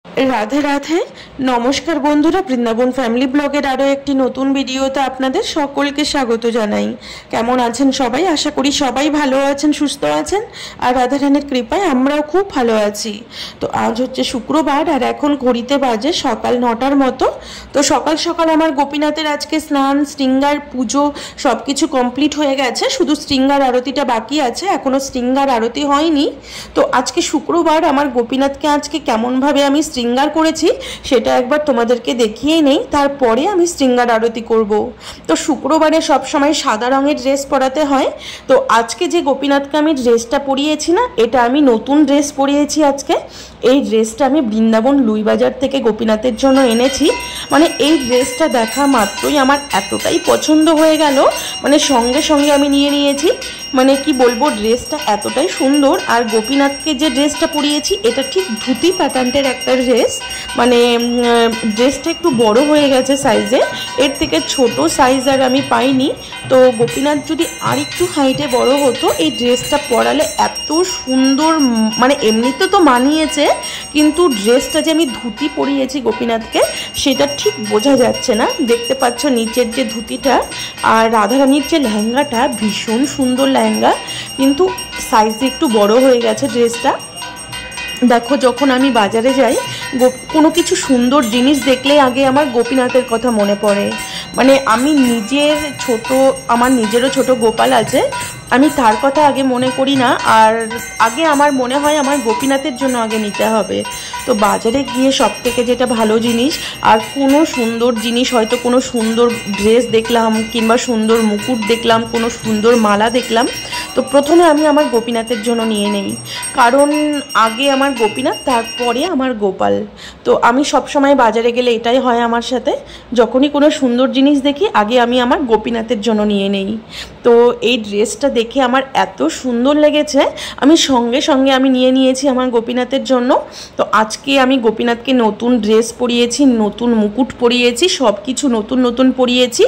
राधे राधे नमस्कार बंधुरा बृंदावन फैमिली ब्लॉगেर आरो एकटी नतून भिडियोते आपनादेर सकलके स्वागत जानाई। केमन आछेन सबाई? आशा करी सबाई भालो आछेन, सुस्थ आछेन और राधा रानीर कृपाय आमराओ खूब भालो आछि। तो आज होच्छे शुक्रबार और एखन घड़िते बाजे सकाल 9टार मतो। तो सकाल सकाल आमार गोपीनाथेर आजके स्नान श्रृंगार पुजो सबकिछु कमप्लीट हये गेछे, शुधु श्रृंगार आरतीटा बाकी आछे, एखोनो श्रृंगार आरती हयनि। तो आजके शुक्रबार आमार गोपीनाथके आजके केमन भावे आमि श्रृंगार करेছি সেটা একবার তোমাদেরকে দেখিয়ে নেই, তারপরে আমি শ্রৃঙ্গার আরতি করব। তো শুক্রবারে সব সময় সাদা রঙের ড্রেস পরাতে হয়। তো আজকে যে গোপীনাথকে আমি ড্রেসটা পরিয়েছি না, এটা আমি নতুন ড্রেস পরিয়েছি আজকে। এই ড্রেসটা আমি বৃন্দাবন লুইবাজার থেকে গোপীনাথের জন্য এনেছি। মানে এই ড্রেসটা দেখা মাত্রই আমার এতটাই পছন্দ হয়ে গেল, মানে সঙ্গে সঙ্গে আমি নিয়ে নিয়েছি। মানে কি বলবো, ড্রেসটা এতটাই সুন্দর। আর গোপীনাথকে যে ড্রেসটা পরিয়েছি এটা ঠিক ধুতি প্যাটার্নের একটা ড্রেস। মানে ড্রেসটা একটু বড় হয়ে গেছে সাইজে, এর থেকে ছোট সাইজ আর আমি পাইনি। তো গোপীনাথ যদি আর একটু হাইটে বড় হতো এই ড্রেসটা পরালে এত সুন্দর, মানে এমনিতে তো মানিয়েছে, কিন্তু ড্রেসটা যে আমি ধুতি পরিয়েছি গোপীনাথকে সেটা ঠিক বোঝা যাচ্ছে না। দেখতে পাচ্ছ নিচের যে ধুতিটা আর রাধারানীর যে লেহেঙ্গাটা, ভীষণ সুন্দর লেহেঙ্গা, কিন্তু সাইজে একটু বড় হয়ে গেছে ড্রেসটা। দেখো যখন আমি বাজারে যাই কোনো কিছু সুন্দর জিনিস দেখলে আগে আমার গোপীনাথের কথা মনে পড়ে। মানে আমি আমার নিজেরও ছোট গোপাল আছে, আমি তার কথা আগে মনে করি না, আর আগে আমার মনে হয় আমার গোপীনাথের জন্য আগে নিতে হবে। তো বাজারে গিয়ে সব থেকে যেটা ভালো জিনিস আর কোনো সুন্দর জিনিস, হয়তো কোনো সুন্দর ড্রেস দেখলাম কিংবা সুন্দর মুকুট দেখলাম, কোনো সুন্দর মালা দেখলাম, তো প্রথমে আমি আমার গোপীনাথের জন্য নিয়ে নেই, কারণ আগে আমার গোপীনাথ তারপরে আমার গোপাল। তো আমি সব সময় বাজারে গেলে এটাই হয় আমার সাথে, যখনই কোনো সুন্দর জিনিস দেখি আগে আমি আমার গোপীনাথের জন্য নিয়ে নেই। তো এই ড্রেসটা দেখে আমার এত সুন্দর লেগেছে, আমি সঙ্গে সঙ্গে আমি নিয়ে নিয়েছি আমার গোপীনাথের জন্য। তো আজকে আমি গোপীনাথকে নতুন ড্রেস পরিয়েছি, নতুন মুকুট পরিয়েছি, সব কিছু নতুন নতুন পরিয়েছি,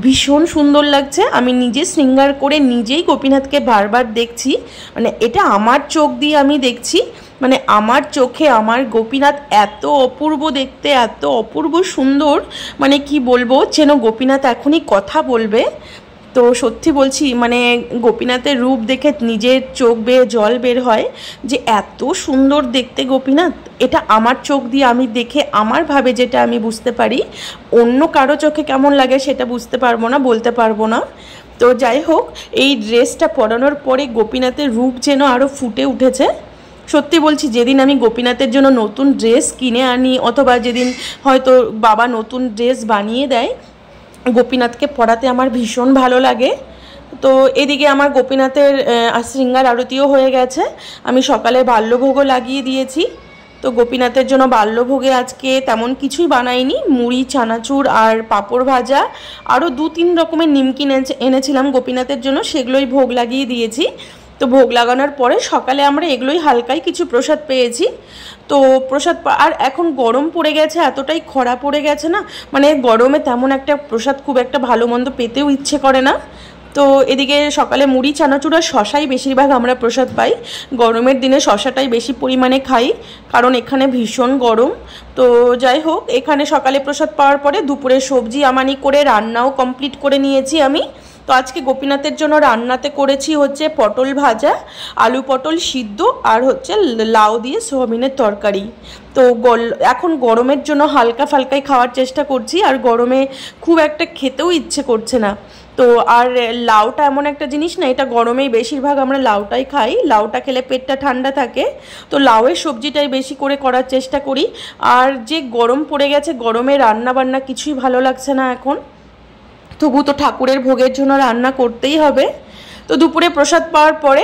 ভীষণ সুন্দর লাগছে। আমি নিজে শৃঙ্গার করে নিজেই গোপীনাথকে বারবার দেখছি, মানে এটা আমার চোখ দিয়ে আমি দেখছি। মানে আমার চোখে আমার গোপীনাথ এত অপূর্ব দেখতে, এত অপূর্ব সুন্দর, মানে কি বলবো, যেন গোপীনাথ এখনই কথা বলবে। তো সত্যি বলছি, মানে গোপীনাথের রূপ দেখে নিজের চোখ বেয়ে জল বের হয় যে এত সুন্দর দেখতে গোপীনাথ। এটা আমার চোখ দিয়ে আমি দেখে আমার ভাবে যেটা আমি বুঝতে পারি, অন্য কারো চোখে কেমন লাগে সেটা বুঝতে পারবো না, বলতে পারবো না। তো যাই হোক, এই ড্রেসটা পরানোর পরে গোপীনাথের রূপ যেন আরও ফুটে উঠেছে। সত্যি বলছি, যেদিন আমি গোপীনাথের জন্য নতুন ড্রেস কিনে আনি অথবা যেদিন হয়তো বাবা নতুন ড্রেস বানিয়ে দেয়, গোপীনাথকে পরাতে আমার ভীষণ ভালো লাগে। তো এদিকে আমার গোপীনাথের শৃঙ্গার আরতিও হয়ে গেছে, আমি সকালে বাল্যভোগও লাগিয়ে দিয়েছি। তো গোপীনাথের জন্য বাল্যভোগে আজকে তেমন কিছুই বানাইনি, মুড়ি চানাচুর আর পাঁপড় ভাজা, আরও 2-3 রকমের নিমকি এনেছিলাম গোপীনাথের জন্য, সেগুলোই ভোগ লাগিয়ে দিয়েছি। তো ভোগ লাগানোর পরে সকালে আমরা এগুলোই হালকাই কিছু প্রসাদ পেয়েছি। তো প্রসাদ, আর এখন গরম পড়ে গেছে, এতটাই খরা পড়ে গেছে না, মানে গরমে তেমন একটা প্রসাদ খুব একটা ভালো মন্দ পেতেও ইচ্ছে করে না। তো এদিকে সকালে মুড়ি চানাচুর আর শশাই বেশিরভাগ আমরা প্রসাদ পাই, গরমের দিনে শশাটাই বেশি পরিমাণে খাই, কারণ এখানে ভীষণ গরম। তো যাই হোক, এখানে সকালে প্রসাদ পাওয়ার পরে দুপুরে সবজি আমানি করে রান্নাও কমপ্লিট করে নিয়েছি আমি। তো আজকে গোপীনাথের জন্য রান্নাতে করেছি হচ্ছে পটল ভাজা, আলু পটল সিদ্ধ আর হচ্ছে লাউ দিয়ে সোয়াবিনের তরকারি। তো এখন গরমের জন্য হালকা ফালকাই খাওয়ার চেষ্টা করছি, আর গরমে খুব একটা খেতেও ইচ্ছে করছে না। তো আর লাউটা এমন একটা জিনিস না, এটা গরমেই বেশিরভাগ আমরা লাউটাই খাই, লাউটা খেলে পেটটা ঠান্ডা থাকে। তো লাউয়ের সবজিটাই বেশি করে করার চেষ্টা করি। আর যে গরম পড়ে গেছে, গরমে রান্না বান্না কিছুই ভালো লাগছে না এখন, তবু তো ঠাকুরের ভোগের জন্য রান্না করতেই হবে। তো দুপুরে প্রসাদ পাওয়ার পরে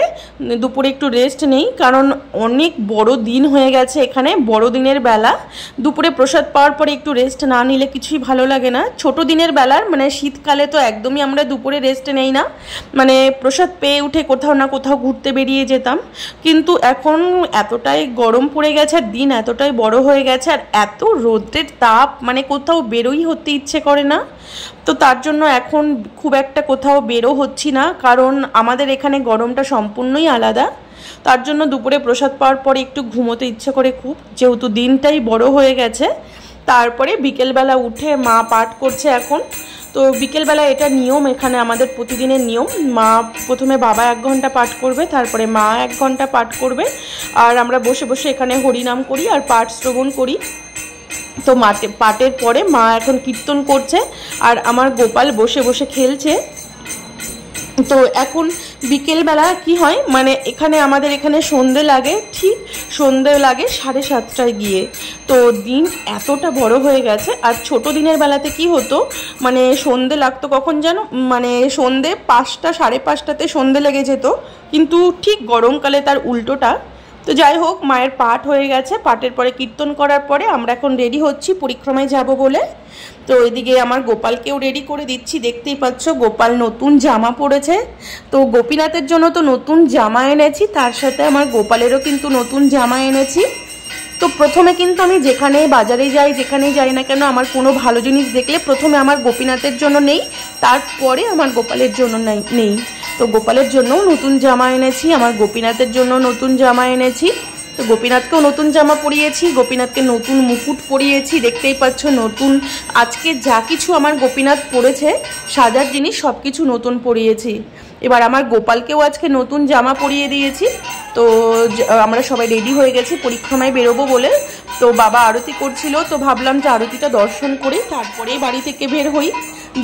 দুপুরে একটু রেস্ট নেই, কারণ অনেক বড় দিন হয়ে গেছে, এখানে বড়দিনের বেলা। দুপুরে প্রসাদ পাওয়ার পরে একটু রেস্ট না নিলে কিছুই ভালো লাগে না। ছোট দিনের বেলার, মানে শীতকালে তো একদমই আমরা দুপুরে রেস্ট নেই না, মানে প্রসাদ পেয়ে উঠে কোথাও না কোথাও ঘুরতে বেরিয়ে যেতাম। কিন্তু এখন এতটাই গরম পড়ে গেছে আর দিন এতটাই বড় হয়ে গেছে আর এত রোদের তাপ, মানে কোথাও বেরোই হতে ইচ্ছে করে না। তো তার জন্য এখন খুব একটা কোথাও বেরো হচ্ছি না, কারণ আমাদের এখানে গরমটা সম্পূর্ণই আলাদা। তার জন্য দুপুরে প্রসাদ পাওয়ার পরে একটু ঘুমোতে ইচ্ছে করে খুব, যেহেতু দিনটাই বড় হয়ে গেছে। তারপরে বিকেলবেলা উঠে মা পাঠ করছে এখন। তো বিকেলবেলা এটা নিয়ম, এখানে আমাদের প্রতিদিনের নিয়ম। মা প্রথমে বাবা 1 ঘন্টা পাঠ করবে, তারপরে মা 1 ঘন্টা পাঠ করবে, আর আমরা বসে বসে এখানে হরিনাম করি আর পাঠ শ্রবণ করি। তো পাঠের পরে মা এখন কীর্তন করছে আর আমার গোপাল বসে বসে খেলছে। তো এখন বিকেলবেলা কি হয়, মানে এখানে আমাদের এখানে সন্ধে লাগে, ঠিক সন্ধে লাগে 7:30টায় গিয়ে। তো দিন এতটা বড় হয়ে গেছে। আর ছোট দিনের বেলাতে কি হতো, মানে সন্ধে লাগতো কখন জানো, মানে সন্ধে 5টা 5:30টাতে সন্ধে লেগে যেত, কিন্তু ঠিক গরমকালে তার উল্টোটা। তো যাই হোক, মায়ের পাঠ হয়ে গেছে, পাঠের পরে কীর্তন করার পরে আমরা এখন রেডি হচ্ছি পরিক্রমায় যাব বলে। তো এদিকে আমার গোপালকেও রেডি করে দিচ্ছি, দেখতেই পাচ্ছ গোপাল নতুন জামা পরেছে। তো গোপীনাথের জন্য তো নতুন জামা এনেছি, তার সাথে আমার গোপালেরও কিন্তু নতুন জামা এনেছি। তো প্রথমে কিন্তু আমি যেখানে বাজারে যাই, যেখানেই যাই না কেন, আমার কোনো ভালো জিনিস দেখলে প্রথমে আমার গোপীনাথের জন্য নেই, তারপরে আমার গোপালের জন্য নেই। তো গোপালের জন্যও নতুন জামা এনেছি, আমার গোপীনাথের জন্য নতুন জামা এনেছি। তো গোপীনাথকেও নতুন জামা পরিয়েছি, গোপীনাথকে নতুন মুকুট পরিয়েছি, দেখতেই পাচ্ছ নতুন। আজকে যা কিছু আমার গোপীনাথ পরেছে সাজার জিনিস সব কিছু নতুন পরিয়েছি। এবার আমার গোপালকেও আজকে নতুন জামা পরিয়ে দিয়েছি। তো আমরা সবাই রেডি হয়ে গেছি পরিক্রমায় বেরোবো বলে। তো বাবা আরতি করছিল, তো ভাবলাম যে আরতিটা দর্শন করি তারপরেই বাড়ি থেকে বের হই,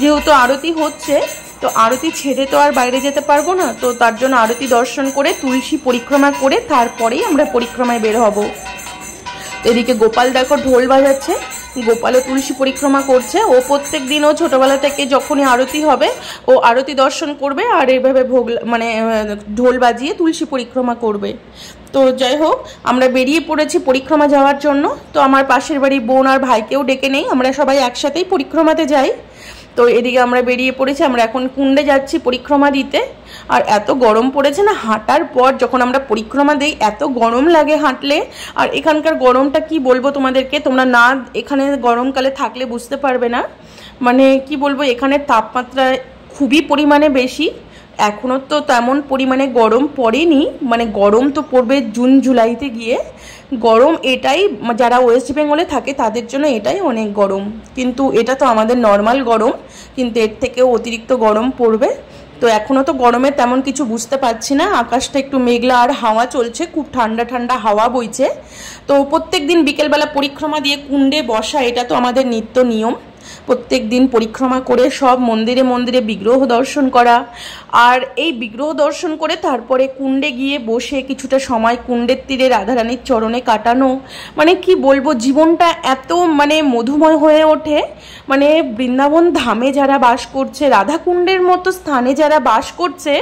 যেহেতু আরতি হচ্ছে। তো আরতি ছেড়ে তো আর বাইরে যেতে পারবো না, তো তার জন্য আরতি দর্শন করে তুলসী পরিক্রমা করে তারপরেই আমরা পরিক্রমায় বের হব। এদিকে গোপাল দেখো ঢোল বাজাচ্ছে, গোপালও তুলসী পরিক্রমা করছে। ও প্রত্যেক দিনও ছোটোবেলা থেকে যখনই আরতি হবে ও আরতি দর্শন করবে আর এইভাবে মানে ঢোল বাজিয়ে তুলসী পরিক্রমা করবে। তো যাই হোক, আমরা বেরিয়ে পড়েছি পরিক্রমা যাওয়ার জন্য। তো আমার পাশের বাড়ি বোন আর ভাইকেও ডেকে নেই, আমরা সবাই একসাথেই পরিক্রমাতে যাই। তো এদিকে আমরা বেরিয়ে পড়েছি, আমরা এখন কুণ্ডে যাচ্ছি পরিক্রমা দিতে। আর এত গরম পড়েছে না, হাঁটার পর যখন আমরা পরিক্রমা দিই এত গরম লাগে হাঁটলে। আর এখানকার গরমটা কি বলবো তোমাদেরকে, তোমরা না এখানে গরমকালে থাকলে বুঝতে পারবে না। মানে কি বলবো, এখানে তাপমাত্রা খুবই পরিমাণে বেশি। এখনও তো তেমন পরিমাণে গরম পড়েনি, মানে গরম তো পড়বে জুন জুলাইতে গিয়ে। গরম এটাই, যারা ওয়েস্ট বেঙ্গলে থাকে তাদের জন্য এটাই অনেক গরম, কিন্তু এটা তো আমাদের নর্মাল গরম, কিন্তু এর থেকেও অতিরিক্ত গরম পড়বে। তো এখনও তো গরমে তেমন কিছু বুঝতে পারছি না, আকাশটা একটু মেঘলা আর হাওয়া চলছে, খুব ঠান্ডা ঠান্ডা হাওয়া বইছে। তো প্রত্যেক দিন বিকেলবেলা পরিক্রমা দিয়ে কুণ্ডে বসা, এটা তো আমাদের নিত্য নিয়ম। প্রত্যেক দিন পরিক্রমা করে সব মন্দিরে মন্দিরে বিগ্রহ দর্শন করা, আর এই বিগ্রহ দর্শন করে তারপরে কুণ্ডে গিয়ে বসে কিছুটা সময় কুণ্ডের তীরে রাধারানীর চরণে কাটানো। মানে কি বলবো, জীবনটা এত মানে মধুময় হয়ে ওঠে। মানে বৃন্দাবন ধামে যারা বাস করছে, রাধাকুণ্ডের মতো স্থানে যারা বাস করছে,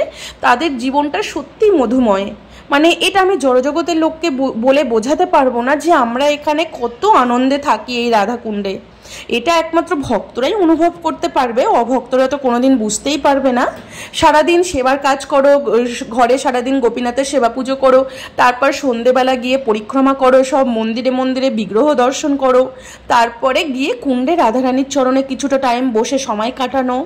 তাদের জীবনটা সত্যি মধুময়। মানে এটা আমি জড়জগতের লোককে বলে বোঝাতে পারবো না যে আমরা এখানে কত আনন্দে থাকি এই রাধাকুণ্ডে। এটা একমাত্র ভক্তরাই অনুভব করতে পারবে, অভক্তরা তো কোনোদিন বুঝতেই পারবে না। সারাদিন সেবার কাজ করো, ঘরে সারাদিন গোপীনাথের সেবা পুজো করো, তারপর সন্ধেবেলা গিয়ে পরিক্রমা করো, সব মন্দিরে মন্দিরে বিগ্রহ দর্শন করো, তারপরে গিয়ে কুণ্ডে রাধারানীর চরণে কিছুটা টাইম বসে সময় কাটানো।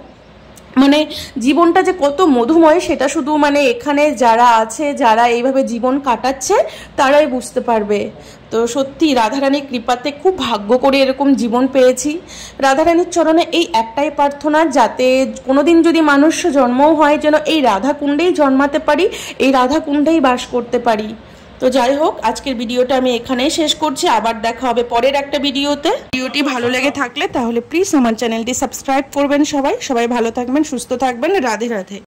মানে জীবনটা যে কত মধুময় সেটা শুধু মানে এখানে যারা আছে, যারা এইভাবে জীবন কাটাচ্ছে, তারাই বুঝতে পারবে। তো সত্যি রাধারানীর কৃপাতে খুব ভাগ্য করে এরকম জীবন পেয়েছি। রাধারানীর চরণে এই একটাই প্রার্থনা, যাতে কোনোদিন যদি মানুষ জন্মও হয় যেন এই রাধাকুণ্ডেই জন্মাতে পারি, এই রাধাকুণ্ডেই বাস করতে পারি। তো যাই হোক, আজকের ভিডিওটা আমি এখানেই শেষ করছি, আবার দেখা হবে পরের একটা ভিডিওতে। ভিডিওটি ভালো লেগে থাকলে তাহলে প্লিজ আমার চ্যানেলটি সাবস্ক্রাইব করবেন। সবাই ভালো থাকবেন, সুস্থ থাকবেন। রাধে রাধে।